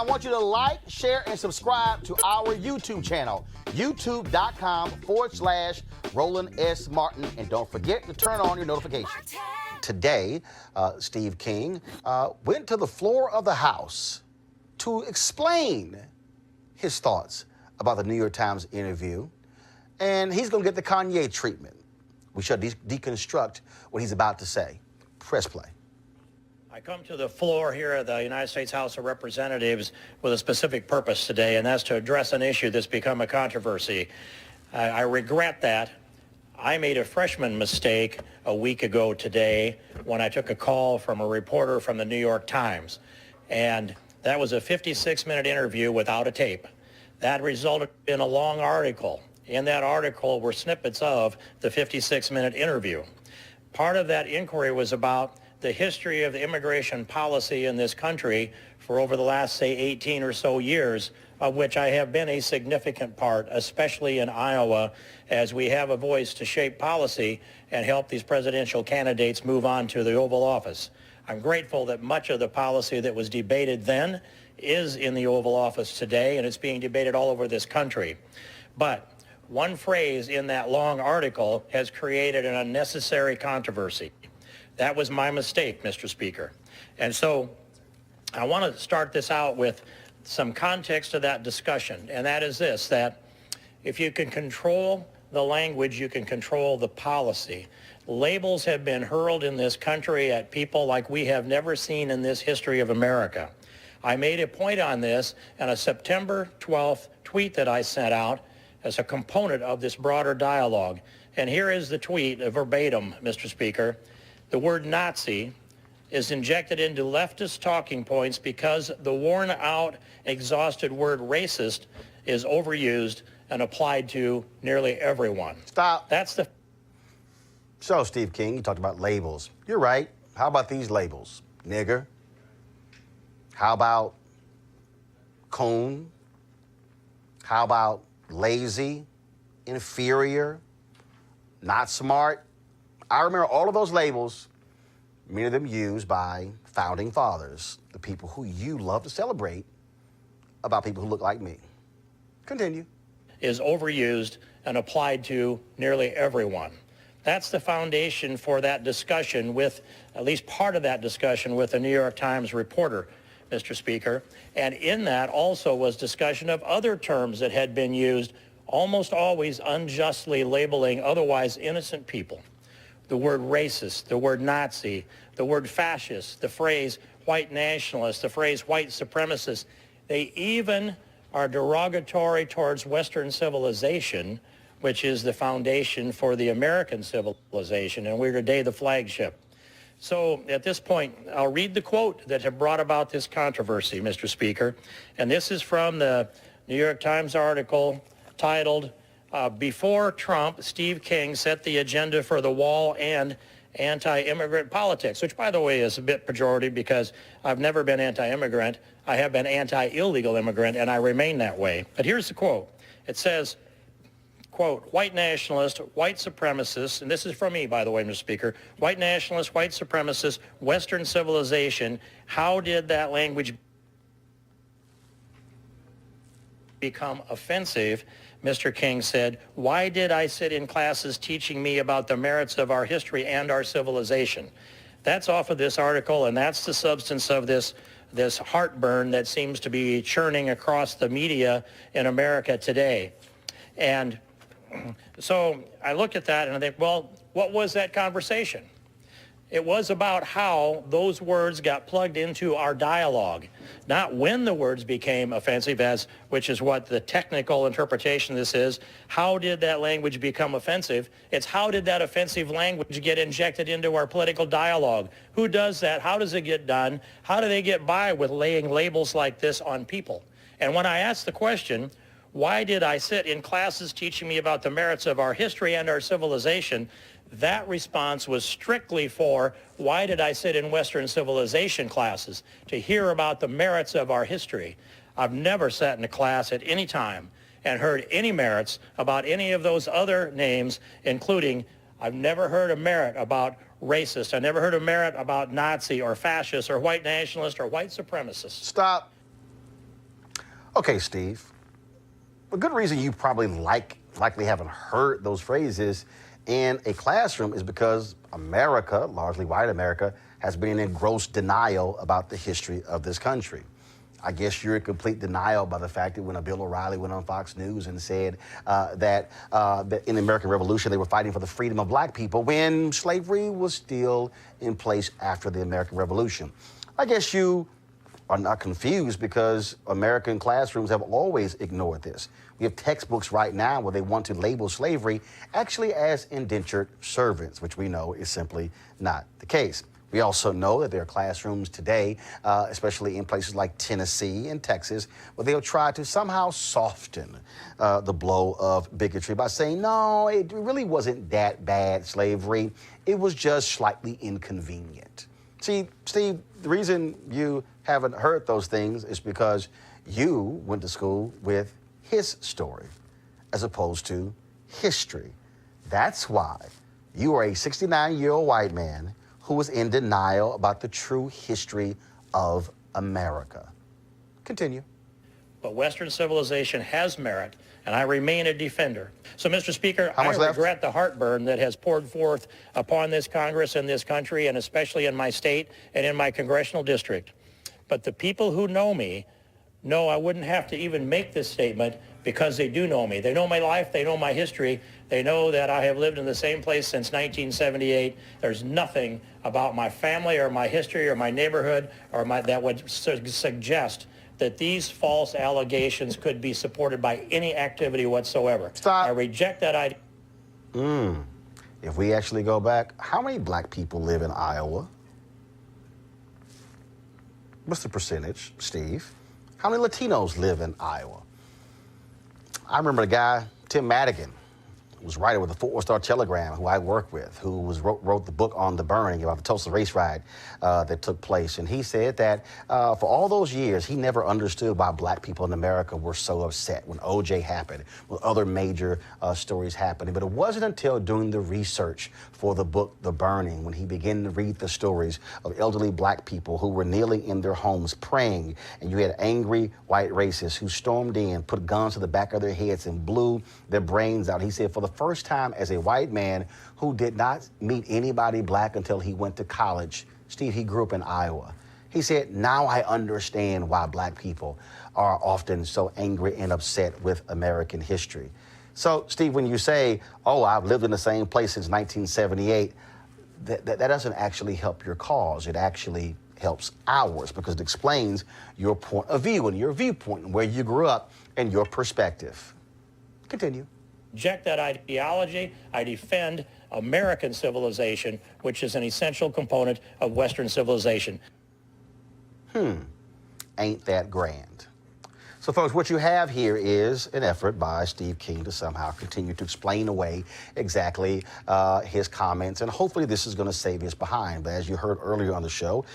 want you to like, share, and subscribe to our YouTube channel, youtube.com/Roland S. Martin. And don't forget to turn on your notifications. Today, Steve King went to the floor of the House to explain his thoughts about the New York Times interview. And he's going to get the Kanye treatment. We shall deconstruct what he's about to say. Press play. I come to the floor here at the United States House of Representatives with a specific purpose today, and that's to address an issue that's become a controversy. I regret that. I made a freshman mistake a week ago today when I took a call from a reporter from the New York Times. And that was a 56-minute interview without a tape. That resulted in a long article. In that article were snippets of the 56-minute interview. Part of that inquiry was about the history of the immigration policy in this country for over the last, say, 18 or so years, of which I have been a significant part, especially in Iowa, as we have a voice to shape policy and help these presidential candidates move on to the Oval Office. I'm grateful that much of the policy that was debated then is in the Oval Office today, and it's being debated all over this country. But one phrase in that long article has created an unnecessary controversy. That was my mistake, Mr. Speaker. And so I want to start this out with some context to that discussion, and that is this, that if you can control the language, you can control the policy. Labels have been hurled in this country at people like we have never seen in this history of America. I made a point on this in a September 12th tweet that I sent out as a component of this broader dialogue. And here is the tweet, verbatim, Mr. Speaker. The word Nazi is injected into leftist talking points because the worn-out, exhausted word racist is overused and applied to nearly everyone. Stop. That's the... So, Steve King, you talked about labels. You're right. How about these labels? Nigger. How about coon? How about lazy, inferior, not smart? I remember all of those labels, many of them used by founding fathers, the people who you love to celebrate, about people who look like me. Continue. Is overused and applied to nearly everyone. That's the foundation for that discussion with, at least part of that discussion with the New York Times reporter, Mr. Speaker. And in that also was discussion of other terms that had been used, almost always unjustly labeling otherwise innocent people. The word racist, the word Nazi, the word fascist, the phrase white nationalist, the phrase white supremacist. They even are derogatory towards Western civilization, which is the foundation for the American civilization, and we're today the flagship. So at this point, I'll read the quote that had brought about this controversy, Mr. Speaker. And this is from the New York Times article titled, Before Trump, Steve King set the agenda for the wall and anti-immigrant politics, which, by the way, is a bit pejorative because I've never been anti-immigrant. I have been anti-illegal immigrant, and I remain that way. But here's the quote. It says, quote, white nationalist, white supremacist, and this is from me, by the way, Mr. Speaker, white nationalist, white supremacist, Western civilization, how did that language become offensive? Mr. King said, why did I sit in classes teaching me about the merits of our history and our civilization? That's off of this article, and that's the substance of this heartburn that seems to be churning across the media in America today. And so I look at that and I think, well, what was that conversation? It was about how those words got plugged into our dialogue, not when the words became offensive, which is what the technical interpretation of this is. How did that language become offensive? It's how did that offensive language get injected into our political dialogue? Who does that? How does it get done? How do they get by with laying labels like this on people? And when I ask the question, why did I sit in classes teaching me about the merits of our history and our civilization? That response was strictly for, why did I sit in Western civilization classes to hear about the merits of our history? I've never sat in a class at any time and heard any merits about any of those other names, including I've never heard a merit about racist. I never heard a merit about Nazi or fascist or white nationalist or white supremacist. Stop. Okay, Steve. A good reason you probably likely haven't heard those phrases in a classroom is because America, largely white America, has been in gross denial about the history of this country. I guess you're in complete denial by the fact that when Bill O'Reilly went on Fox News and said that in the American Revolution they were fighting for the freedom of black people when slavery was still in place after the American Revolution. I guess you are not confused because American classrooms have always ignored this. We have textbooks right now where they want to label slavery actually as indentured servants, which we know is simply not the case. We also know that there are classrooms today, especially in places like Tennessee and Texas, where they'll try to somehow soften the blow of bigotry by saying, no, it really wasn't that bad, slavery. It was just slightly inconvenient. See, Steve, the reason you haven't heard those things is because you went to school with his story as opposed to history. That's why you are a 69-year-old white man who was in denial about the true history of America. Continue. But Western civilization has merit, and I remain a defender. So, Mr. Speaker, I regret the heartburn that has poured forth upon this Congress and this country, and especially in my state and in my congressional district. But the people who know me know I wouldn't have to even make this statement because they do know me. They know my life. They know my history. They know that I have lived in the same place since 1978. There's nothing about my family or my history or my neighborhood or that would suggest that these false allegations could be supported by any activity whatsoever. Stop. I reject that idea. If we actually go back, how many black people live in Iowa? What's the percentage, Steve? How many Latinos live in Iowa? I remember a guy, Tim Madigan, who was a writer with the Fort Worth Star-Telegram, who I work with, who wrote the book on the burning about the Tulsa race riot that took place. And he said that for all those years, he never understood why black people in America were so upset when O.J. happened, when other major stories happened. But it wasn't until doing the research for the book, The Burning, when he began to read the stories of elderly black people who were kneeling in their homes praying, and you had angry white racists who stormed in, put guns to the back of their heads and blew their brains out. He said, for the first time as a white man who did not meet anybody black until he went to college, Steve, he grew up in Iowa. He said, now I understand why black people are often so angry and upset with American history. So, Steve, when you say, oh, I've lived in the same place since 1978, that doesn't actually help your cause. It actually helps ours because it explains your point of view and your viewpoint and where you grew up and your perspective. Continue. Reject that ideology. I defend American civilization, which is an essential component of Western civilization. Ain't that grand? So, folks, what you have here is an effort by Steve King to somehow continue to explain away exactly his comments, and hopefully this is going to save his behind. But as you heard earlier on the show,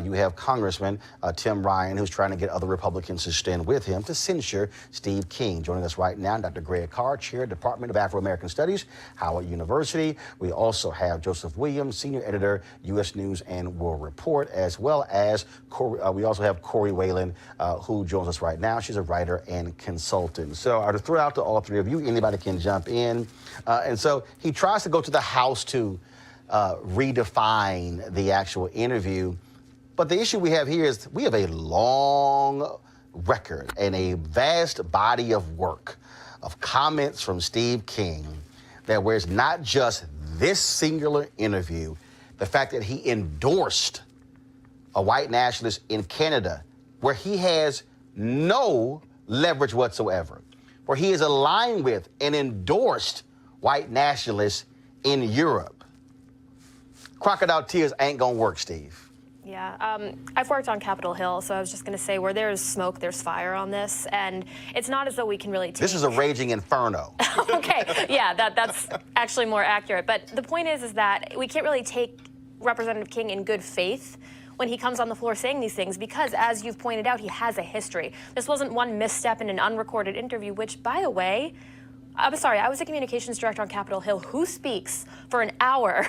you have Congressman Tim Ryan, who's trying to get other Republicans to stand with him to censure Steve King. Joining us right now, Dr. Greg Carr, Chair, Department of Afro-American Studies, Howard University. We also have Joseph Williams, Senior Editor, U.S. News and World Report, as well as we also have Corey Whalen, who joins us right now. She's a writer and consultant. So to throw out to all three of you, anybody can jump in. And so he tries to go to the House to redefine the actual interview. But the issue we have here is we have a long record and a vast body of work of comments from Steve King that where it's not just this singular interview, the fact that he endorsed a white nationalist in Canada where he has no leverage whatsoever, where he is aligned with and endorsed white nationalists in Europe. Crocodile tears ain't gonna work, Steve. Yeah, I've worked on Capitol Hill, so I was just going to say where there's smoke, there's fire on this, and it's not as though we can really take... This is a raging inferno. Okay, yeah, that's actually more accurate. But the point is that we can't really take Representative King in good faith when he comes on the floor saying these things, because as you've pointed out, he has a history. This wasn't one misstep in an unrecorded interview, which, by the way, I'm sorry, I was a communications director on Capitol Hill. Who speaks for an hour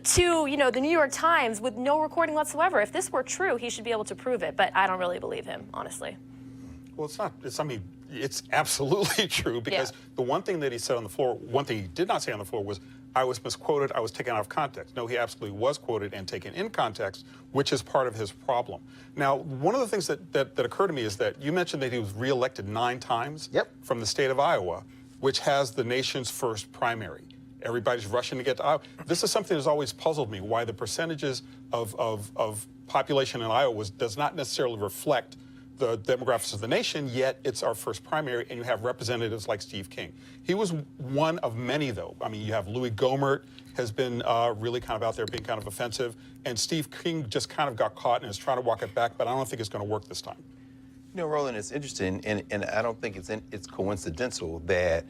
to, the New York Times with no recording whatsoever? If this were true, he should be able to prove it, but I don't really believe him, honestly. Well, it's not. I mean, it's absolutely true because the one thing that he said on the floor, one thing he did not say on the floor was, I was misquoted, I was taken out of context. No, he absolutely was quoted and taken in context, which is part of his problem. Now, one of the things that occurred to me is that you mentioned that he was reelected 9 times from the state of Iowa, which has the nation's first primary. Everybody's rushing to get to Iowa. This is something that's always puzzled me, why the percentages of population in Iowa does not necessarily reflect the demographics of the nation, yet it's our first primary, and you have representatives like Steve King. He was one of many, though. I mean, you have Louis Gohmert has been really kind of out there being kind of offensive, and Steve King just kind of got caught and is trying to walk it back, but I don't think it's going to work this time. You know, Roland, it's interesting, and I don't think it's coincidental that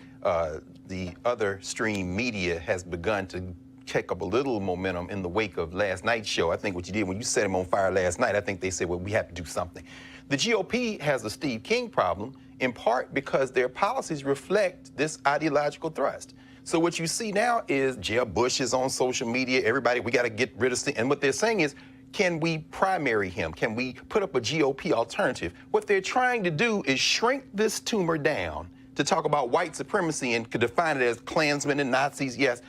the other stream media has begun to check up a little momentum in the wake of last night's show. I think what you did when you set him on fire last night, I think they said, well, we have to do something. The GOP has a Steve King problem, in part because their policies reflect this ideological thrust. So what you see now is Jeb Bush is on social media, everybody, we got to get rid of Steve. And what they're saying is, can we primary him? Can we put up a GOP alternative? What they're trying to do is shrink this tumor down to talk about white supremacy and could define it as Klansmen and Nazis, yes,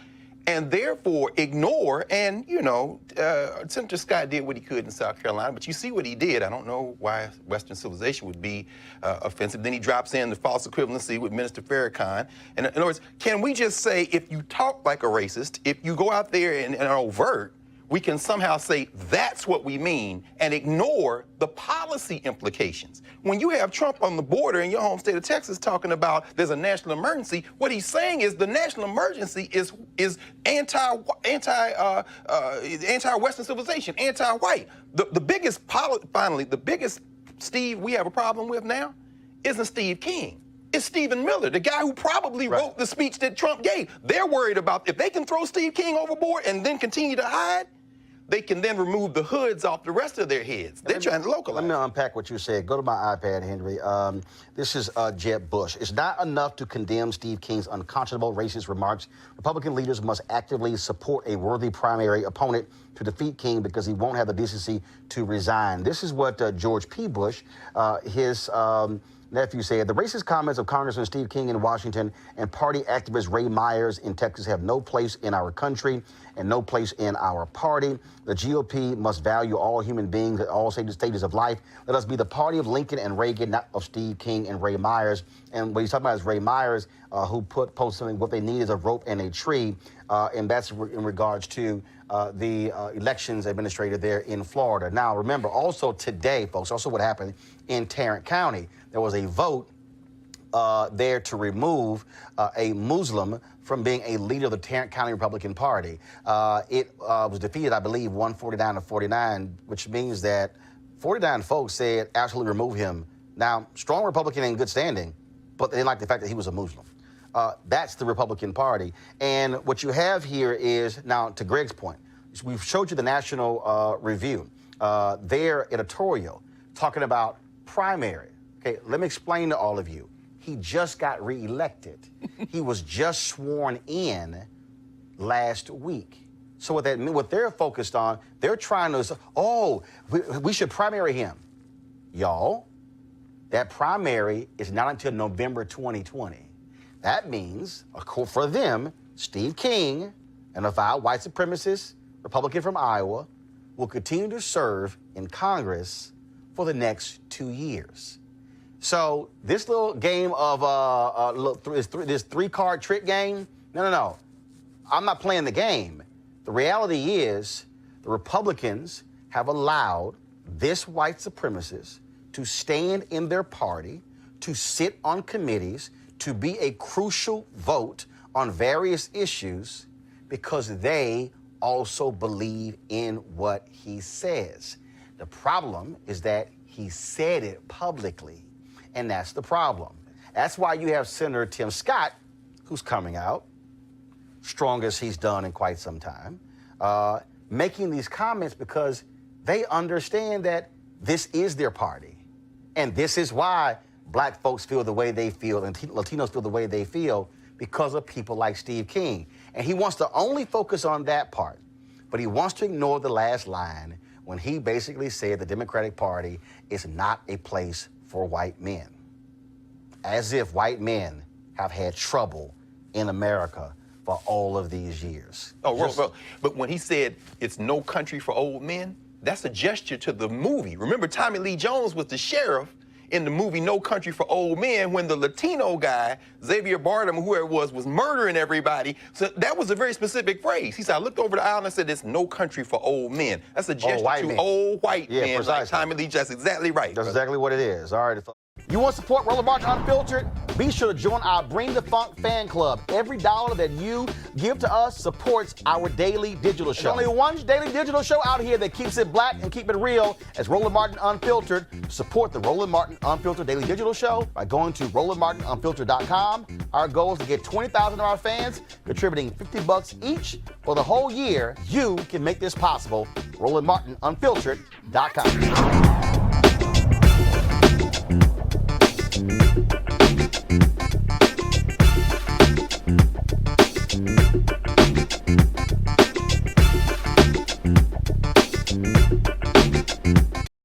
and therefore ignore, and, you know, Senator Scott did what he could in South Carolina, but you see what he did. I don't know why Western civilization would be offensive. Then he drops in the false equivalency with Minister Farrakhan. And in other words, can we just say, if you talk like a racist, if you go out there and are overt, we can somehow say that's what we mean and ignore the policy implications. When you have Trump on the border in your home state of Texas talking about there's a national emergency, what he's saying is the national emergency is anti-Western civilization, anti-white. The biggest, finally, the biggest Steve we have a problem with now isn't Steve King. It's Stephen Miller, the guy who probably wrote the speech that Trump gave. They're worried about if they can throw Steve King overboard and then continue to hide, they can then remove the hoods off the rest of their heads. They're trying to localize. Let me unpack what you said. Go to my iPad, Henry. This is Jeb Bush. It's not enough to condemn Steve King's unconscionable racist remarks. Republican leaders must actively support a worthy primary opponent to defeat King because he won't have the decency to resign. This is what George P. Bush, his nephew, said. The racist comments of Congressman Steve King in Washington and party activist Ray Myers in Texas have no place in our country and no place in our party. The GOP must value all human beings at all stages of life. Let us be the party of Lincoln and Reagan, not of Steve King and Ray Myers. And what he's talking about is Ray Myers, who posted something, what they need is a rope and a tree. And that's in regards to the elections administrator there in Florida. Now, remember, also today, folks, also what happened in Tarrant County, there was a vote there to remove a Muslim from being a leader of the Tarrant County Republican Party. It was defeated, I believe, 149 to 49, which means that 49 folks said absolutely remove him. Now, strong Republican in good standing, but they didn't like the fact that he was a Muslim. That's the Republican Party. And what you have here is, now to Greg's point, we've showed you the National Review, their editorial, talking about primary. Okay, let me explain to all of you. He just got reelected. He was just sworn in last week. So what they're focused on, they're trying to say, oh, we should primary him. Y'all, that primary is not until November 2020. That means, for them, Steve King, an avowed white supremacist Republican from Iowa, will continue to serve in Congress for the next 2 years. So this little game of this three-card trick game, no. I'm not playing the game. The reality is the Republicans have allowed this white supremacist to stand in their party, to sit on committees, to be a crucial vote on various issues because they also believe in what he says. The problem is that he said it publicly, and that's the problem. That's why you have Senator Tim Scott, who's coming out, strongest he's done in quite some time, making these comments because they understand that this is their party. And this is why black folks feel the way they feel and Latinos feel the way they feel because of people like Steve King. And he wants to only focus on that part, but he wants to ignore the last line when he basically said the Democratic Party is not a place for white men. as if white men have had trouble in America for all of these years. Oh, well, but when he said it's no country for old men, that's a gesture to the movie. Remember, Tommy Lee Jones was the sheriff in the movie No Country for Old Men when the Latino guy, Xavier Bardem, whoever it was murdering everybody. So that was a very specific phrase. He said, I looked over the aisle and I said, it's no country for old men. That's a gesture to old white men. Precisely. Like Tommy Lee. That's exactly right. That's exactly what it is. All right. You want to support Roland Martin Unfiltered? Be sure to join our Bring the Funk fan club. Every dollar that you give to us supports our daily digital show. There's only one daily digital show out here that keeps it black and keep it real. As Roland Martin Unfiltered. Support the Roland Martin Unfiltered daily digital show by going to RolandMartinUnfiltered.com. Our goal is to get 20,000 of our fans contributing $50 each for the whole year. You can make this possible. RolandMartinUnfiltered.com.